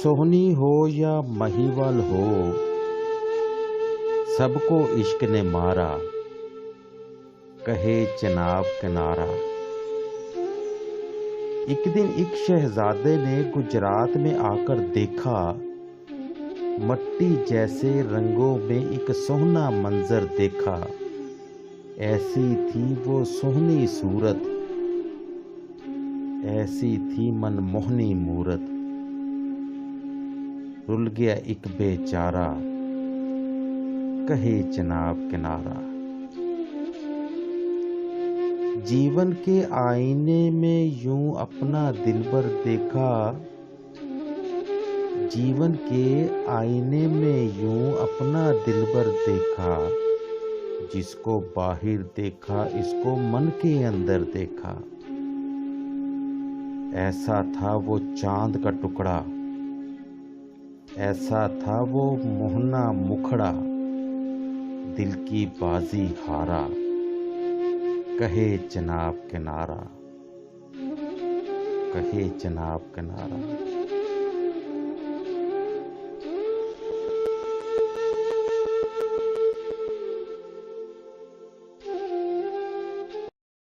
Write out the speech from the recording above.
सोहनी हो या महिवाल हो, सबको इश्क ने मारा, कहे चिनाब किनारा। एक दिन एक शहजादे ने गुजरात में आकर देखा, मट्टी जैसे रंगों में एक सोहना मंजर देखा। ऐसी थी वो सोहनी सूरत, ऐसी थी मनमोहनी मूरत। रुल गया एक बेचारा, कहे चिनाब किनारा। जीवन के आईने में यूं अपना दिलबर देखा, जीवन के आईने में यूं अपना दिलबर देखा। जिसको बाहर देखा, इसको मन के अंदर देखा। ऐसा था वो चांद का टुकड़ा, ऐसा था वो मोहना मुखड़ा। दिल की बाजी हारा, कहे चिनाब किनारा, कहे चिनाब किनारा।